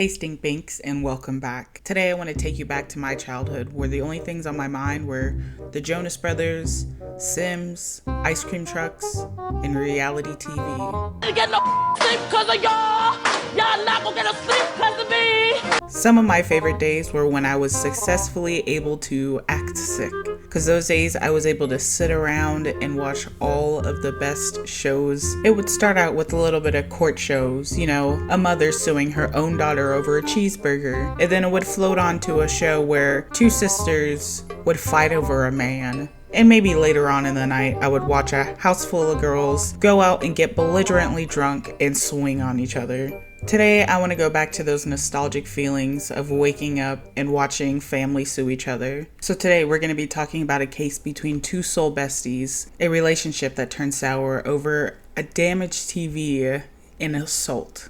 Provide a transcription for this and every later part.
Hey Stink Binks, and welcome back. Today I want to take you back to my childhood where the only things on my mind were the Jonas Brothers, Sims, ice cream trucks, and reality TV. You get no sleep cause of y'all. Y'all not gonna get a sleep cause of me. Some of my favorite days were when I was successfully able to act sick. Because those days I was able to sit around and watch all of the best shows. It would start out with a little bit of court shows, you know, a mother suing her own daughter over a cheeseburger. And then it would float on to a show where two sisters would fight over a man. And maybe later on in the night, I would watch a house full of girls go out and get belligerently drunk and swing on each other. Today, I want to go back to those nostalgic feelings of waking up and watching family sue each other. So today, we're going to be talking about a case between two soul besties, a relationship that turned sour over a damaged TV and assault.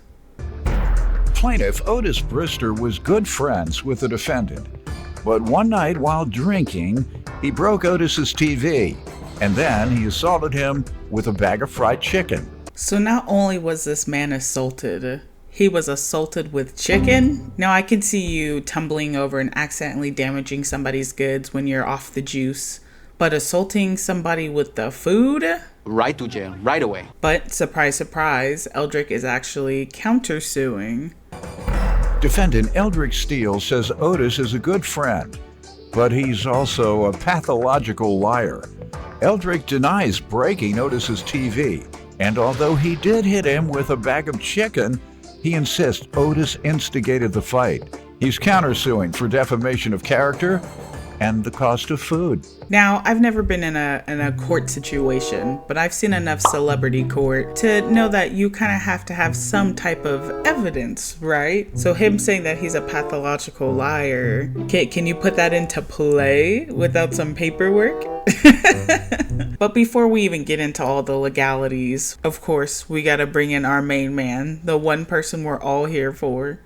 Plaintiff Otis Brister was good friends with the defendant, but one night while drinking, he broke Otis's TV, and then he assaulted him with a bag of fried chicken. So not only was this man assaulted, he was assaulted with chicken. Now I can see you tumbling over and accidentally damaging somebody's goods when you're off the juice, but assaulting somebody with the food? Right to jail, right away. But surprise, surprise, Eldrick is actually countersuing. Defendant Eldrick Steele says Otis is a good friend, but he's also a pathological liar. Eldrick denies breaking Otis's TV, and although he did hit him with a bag of chicken, he insists Otis instigated the fight. He's countersuing for defamation of character and the cost of food. Now, I've never been in a court situation, but I've seen enough celebrity court to know that you kind of have to have some type of evidence, right? So him saying that he's a pathological liar, can you put that into play without some paperwork? But before we even get into all the legalities, of course, we gotta bring in our main man, the one person we're all here for.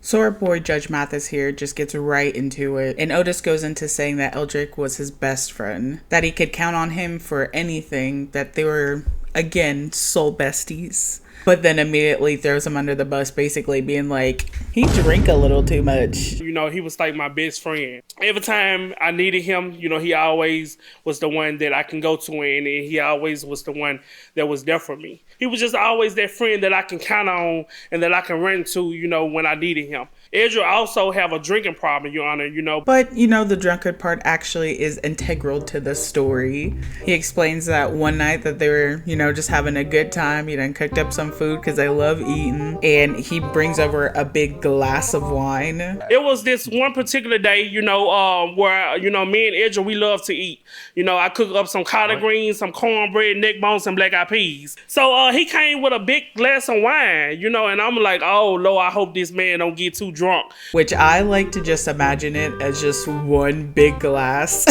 So our boy Judge Mathis here just gets right into it, and Otis goes into saying that Eldrick was his best friend, that he could count on him for anything, that they were, again, soul besties. But then immediately throws him under the bus, basically being like, he drank a little too much. You know, he was like my best friend. Every time I needed him, you know, he always was the one that I can go to, and he always was the one that was there for me. He was just always that friend that I can count on and that I can run to, you know, when I needed him. Edra also have a drinking problem, Your Honor, you know. But, you know, the drunkard part actually is integral to the story. He explains that one night that they were, you know, just having a good time. He done cooked up some food because they love eating. And he brings over a big glass of wine. It was this one particular day, you know, where, you know, me and Edra, we love to eat. You know, I cook up some collard greens, some cornbread, neck bones, and black-eyed peas. So he came with a big glass of wine, you know, and I'm like, oh, Lord, I hope this man don't get too drunk. Which I like to just imagine it as just one big glass.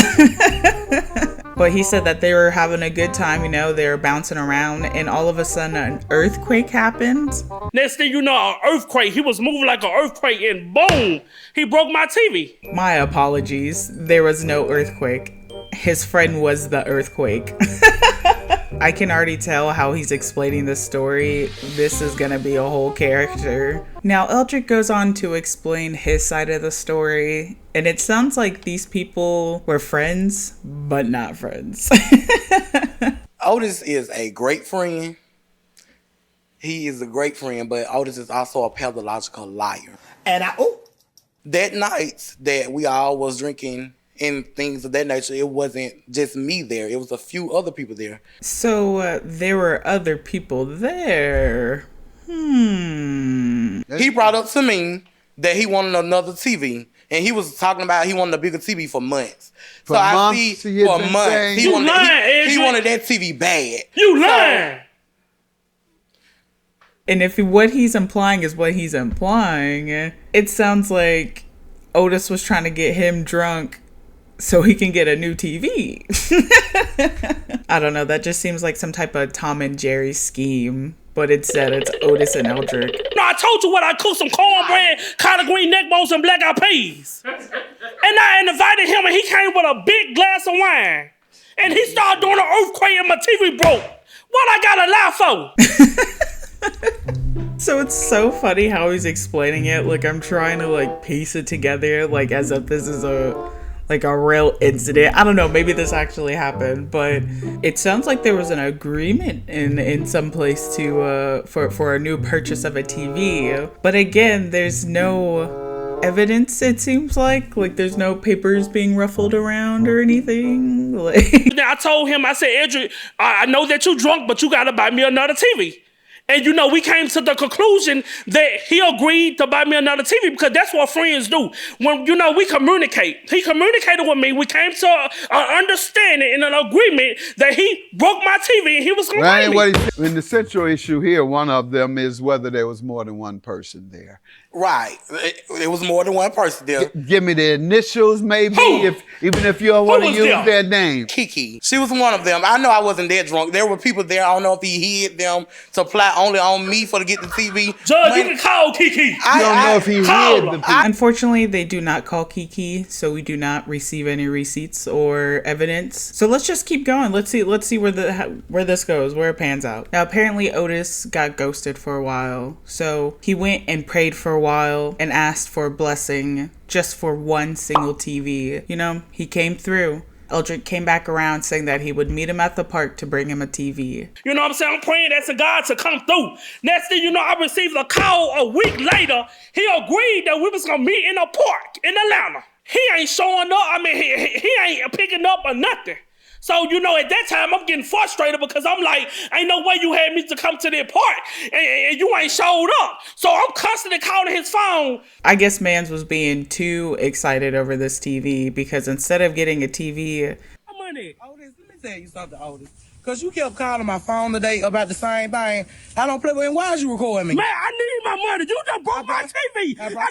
But he said that they were having a good time, you know, they were bouncing around, and all of a sudden an earthquake happened. Next thing you know, an earthquake. He was moving like an earthquake, and boom, he broke my TV. My apologies. There was no earthquake. His friend was the earthquake. I can already tell how he's explaining this story. This is gonna be a whole character. Now, Eldrick goes on to explain his side of the story, and it sounds like these people were friends, but not friends. Otis is a great friend. He is a great friend, but Otis is also a pathological liar. And that night that we all was drinking and things of that nature, it wasn't just me there. It was a few other people there. So there were other people there. He brought up to me that he wanted another TV. And he was talking about he wanted a bigger TV for months. For months? He wanted that TV bad. You lying! And if what he's implying is what he's implying, it sounds like Otis was trying to get him drunk so he can get a new TV. I don't know, that just seems like some type of Tom and Jerry scheme. But instead it's Otis and Eldrick. No, I told you what, I cooked some cornbread, collard green neck bones, and black-eyed peas. And I invited him, and he came with a big glass of wine. And he started doing an earthquake, and my TV broke. What I gotta lie for? So it's so funny how he's explaining it. Like, I'm trying to like piece it together, like as if this is a real incident. I don't know, maybe this actually happened, but it sounds like there was an agreement in some place to for a new purchase of a TV. But again, there's no evidence, it seems like there's no papers being ruffled around or anything. Like, I told him, I said, Edric, I know that you drunk, but you gotta buy me another TV. And we came to the conclusion that he agreed to buy me another TV because that's what friends do. When, we communicate. He communicated with me. We came to an understanding and an agreement that he broke my TV and he was going to buy me. And the central issue here, one of them is whether there was more than one person there. Right. It was more than one person there. Give me the initials, maybe, even if you don't want to use their name. Kiki. She was one of them. I know I wasn't that drunk. There were people there. I don't know if he hid them to plot only on me to get the TV. Judge, you can call Kiki. I don't know if he hid the people. Unfortunately, they do not call Kiki, so we do not receive any receipts or evidence. So let's just keep going. Let's see where this goes, where it pans out. Now, apparently Otis got ghosted for a while, so he went and prayed for a while and asked for a blessing just for one single TV. He came through. Eldrick came back around saying that he would meet him at the park to bring him a TV. You know what I'm saying? I'm praying that to God to come through. Next thing you know, I received a call a week later. He agreed that we was going to meet in a park in Atlanta. He ain't showing up. I mean, he ain't picking up or nothing. So, at that time, I'm getting frustrated because I'm like, ain't no way you had me to come to that park and you ain't showed up. So I'm constantly calling his phone. I guess Mans was being too excited over this TV because instead of getting a TV... Otis, let me tell you something, Otis. Because you kept calling my phone today about the same thing. I don't play with it. Why is you recording me? Man, I need my money. You just broke my TV. I need my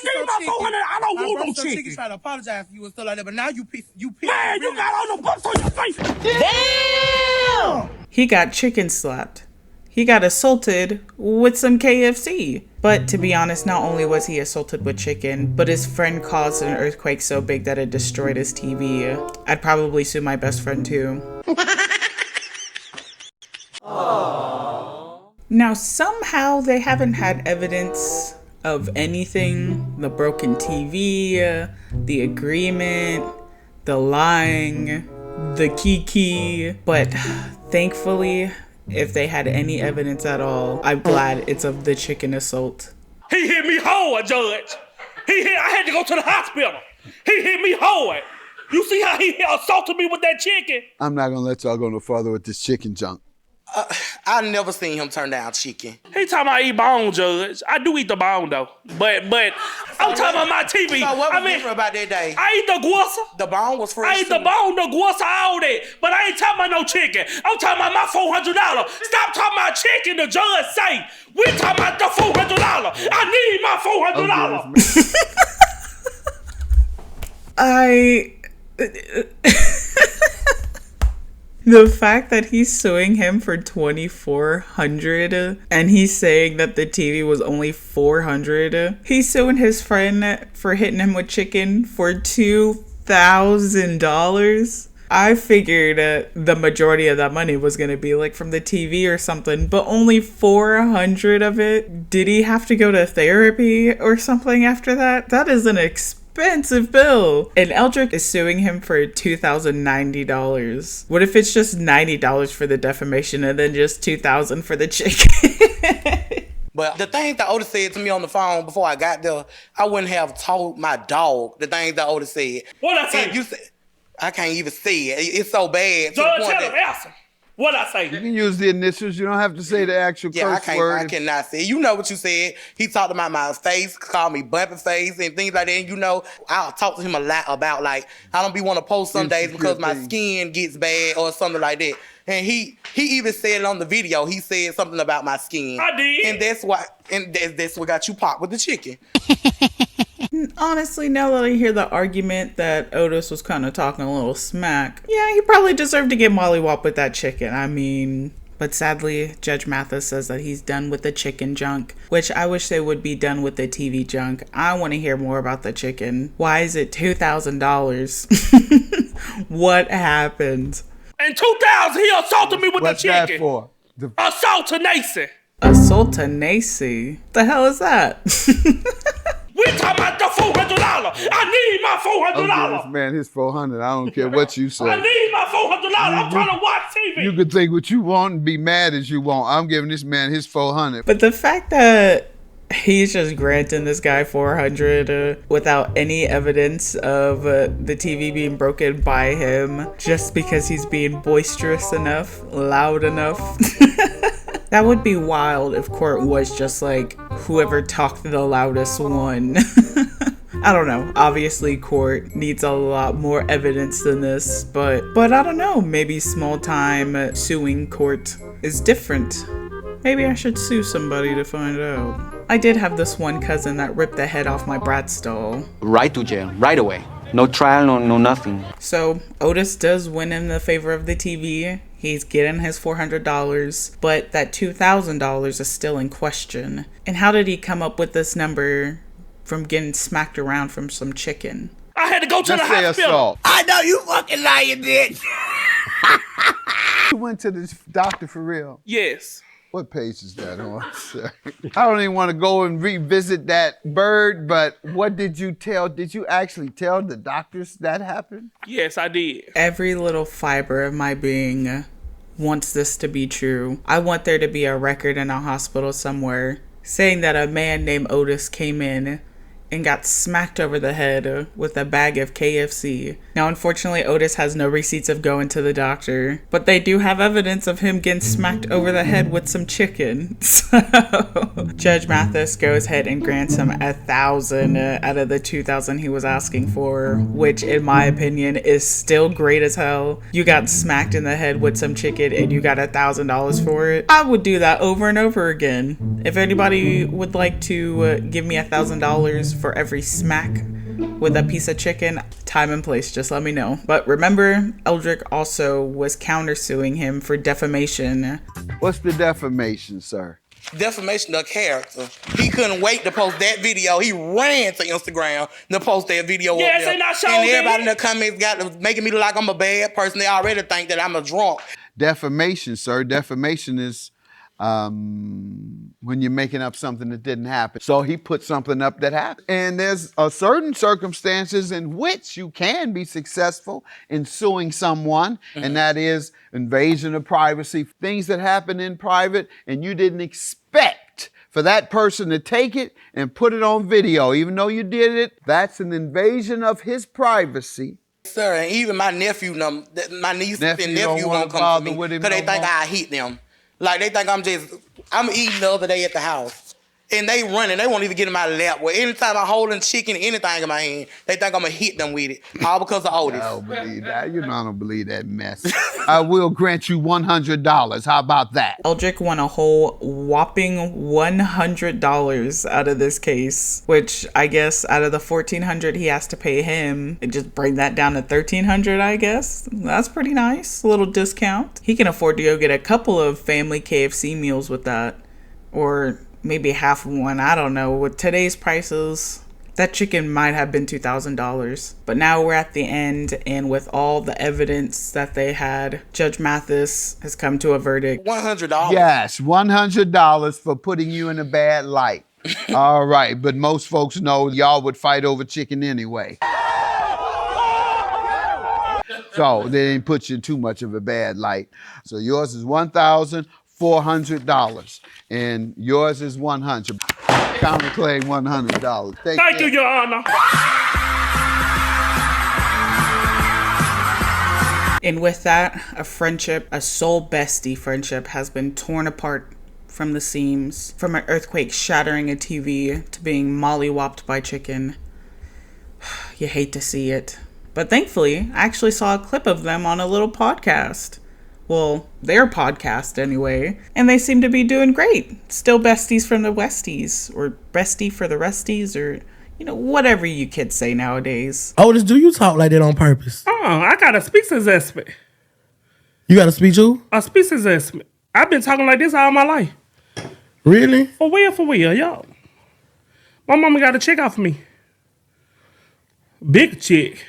400. I don't want no chicken. Try to apologize for you and stuff like that, but now you pissed. Man, you got all the books on your face. Damn! He got chicken slapped. He got assaulted with some KFC. But to be honest, not only was he assaulted with chicken, but his friend caused an earthquake so big that it destroyed his TV. I'd probably sue my best friend too. Now, somehow they haven't had evidence of anything. The broken TV, the agreement, the lying, the Kiki. But thankfully, if they had any evidence at all, I'm glad it's of the chicken assault. He hit me hard, Judge. I had to go to the hospital. He hit me hard. You see how he assaulted me with that chicken? I'm not going to let y'all go no further with this chicken junk. I never seen him turn down chicken. He talking about eat bone, Judge. I do eat the bone though, but I'm talking about my TV. So what was different about that day? I eat the guasa. The bone was fresh. I eat the bone, the guasa, all that, but I ain't talking about no chicken. I'm talking about my $400. Stop talking about chicken. The judge say we talking about the $400. I need my $400. The fact that he's suing him for $2,400 and he's saying that the TV was only $400. He's suing his friend for hitting him with chicken for $2,000. I figured the majority of that money was going to be like from the TV or something, but only $400 of it. Did he have to go to therapy or something after that? That is an expensive bill. And Eldrick is suing him for $2,090. What if it's just $90 for the defamation and then just $2,000 for the chicken? But the things that Otis said to me on the phone before I got there, I wouldn't have told my dog the things that Otis said. What I say? I can't even say it. It's so bad. Judge, tell him, ask him. What I say? You can use the initials. You don't have to say the actual curse word. I cannot say it. You know what you said. He talked about my face, called me bumping face and things like that. And I'll talk to him a lot about I don't be want to post some days because my skin gets bad or something like that. And he even said it on the video. He said something about my skin. I did. And that's what got you popped with the chicken. Honestly, now that I hear the argument that Otis was kind of talking a little smack, yeah, he probably deserved to get mollywopped with that chicken. I mean, but sadly, Judge Mathis says that he's done with the chicken junk, which I wish they would be done with the TV junk. I want to hear more about the chicken. Why is it $2,000? What happened? In 2000, he assaulted me with the chicken. What's that for? Assault to Nacy. Assault to Nacy? The hell is that? We talking about the $400. I need my $400. I'll give this man his 400. I don't care what you say. I need my $400. I'm trying to watch TV. You can think what you want and be mad as you want. I'm giving this man his 400. But the fact that he's just granting this guy 400 without any evidence of the TV being broken by him, just because he's being boisterous enough, loud enough. That would be wild if court was just like, whoever talked the loudest won. I don't know. Obviously, court needs a lot more evidence than this, but I don't know. Maybe small time suing court is different. Maybe I should sue somebody to find out. I did have this one cousin that ripped the head off my brat's doll. Right to jail, right away. No trial, no nothing. So Otis does win in the favor of the TV. He's getting his $400, but that $2,000 is still in question. And how did he come up with this number from getting smacked around from some chicken? I had to go to the Let's say hospital. assault. I know you fucking lying, bitch. You went to the doctor for real. Yes. What page is that on, sir? I don't even want to go and revisit that bird, but what did you tell? Did you actually tell the doctors that happened? Yes, I did. Every little fiber of my being wants this to be true. I want there to be a record in a hospital somewhere saying that a man named Otis came in and got smacked over the head with a bag of KFC. Now, unfortunately, Otis has no receipts of going to the doctor, but they do have evidence of him getting smacked over the head with some chicken. So, Judge Mathis goes ahead and grants him $1,000 out of the $2,000 he was asking for, which, in my opinion, is still great as hell. You got smacked in the head with some chicken and you got $1,000 for it. I would do that over and over again. If anybody would like to give me $1,000 for every smack with a piece of chicken, time and place, just let me know. But remember, Eldrick also was countersuing him for defamation. What's the defamation, sir? Defamation of character. He couldn't wait to post that video. He ran to Instagram to post that video. Yes, up there. and I showed And everybody it. in the comments got making me look like I'm a bad person. They already think that I'm a drunk. Defamation, sir. Defamation is when you're making up something that didn't happen. So he put something up that happened. And there's a certain circumstances in which you can be successful in suing someone, and that is invasion of privacy, things that happen in private and you didn't expect for that person to take it and put it on video. Even though you did it, that's an invasion of his privacy. Sir, and even my nephew, my niece and Nephew nephew don't won't wanna come to bother me with him because they no think more? I hit them. Like, they think I'm eating the other day at the house. And they running. They won't even get in my lap. Well, anytime I'm holding chicken, anything in my hand, they think I'm going to hit them with it. All because of Otis. I don't believe that. You know I don't believe that mess. I will grant you $100. How about that? Eldrick won a whole whopping $100 out of this case, which I guess out of the $1,400 he has to pay him, it just bring that down to $1,300, I guess. That's pretty nice. A little discount. He can afford to go get a couple of family KFC meals with that. Or maybe half of one. I don't know. With today's prices, that chicken might have been $2,000. But now we're at the end, and with all the evidence that they had, Judge Mathis has come to a verdict. $100. Yes, $100 for putting you in a bad light. All right, but most folks know y'all would fight over chicken anyway. So they didn't put you in too much of a bad light. So yours is $1,400, and yours is $100. Counterclaim $100. Thank you, Your Honor. And with that, a friendship, a soul bestie friendship, has been torn apart from the seams. From an earthquake shattering a TV to being mollywopped by chicken. You hate to see it. But thankfully, I actually saw a clip of them on a little podcast. Well, their podcast anyway. And they seem to be doing great. Still besties from the Westies. Or bestie for the resties. Or, whatever you kids say nowadays. Otis, do you talk like that on purpose? I got a speech assessment. You got a speech who? A speech assessment. I've been talking like this all my life. Really? For real, yo. My mama got a check out for me. Big check.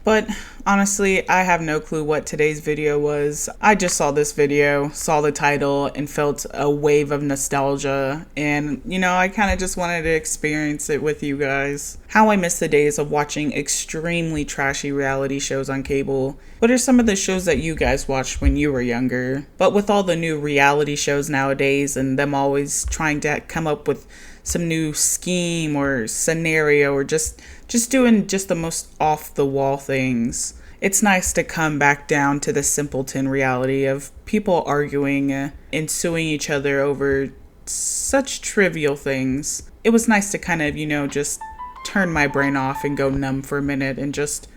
But Honestly, I have no clue what today's video was. I just saw this video, saw the title, and felt a wave of nostalgia. And, you know, I kind of just wanted to experience it with you guys. How I miss the days of watching extremely trashy reality shows on cable. What are some of the shows that you guys watched when you were younger? But with all the new reality shows nowadays and them always trying to come up with some new scheme or scenario or just doing just the most off the wall things, it's nice to come back down to the simpleton reality of people arguing and suing each other over such trivial things. It was nice to kind of, you know, just turn my brain off and go numb for a minute and just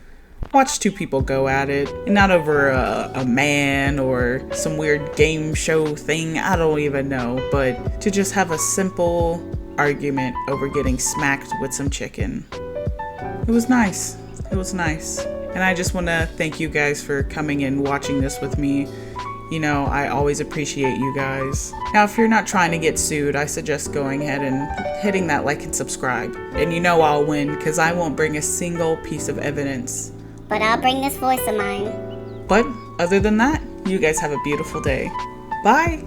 watch two people go at it, and not over a man or some weird game show thing, I don't even know, but to just have a simple argument over getting smacked with some chicken. It was nice. It was nice. And I just want to thank you guys for coming and watching this with me. You know, I always appreciate you guys. Now, if you're not trying to get sued, I suggest going ahead and hitting that like and subscribe. And you know I'll win, because I won't bring a single piece of evidence. But I'll bring this voice of mine. But other than that, you guys have a beautiful day. Bye!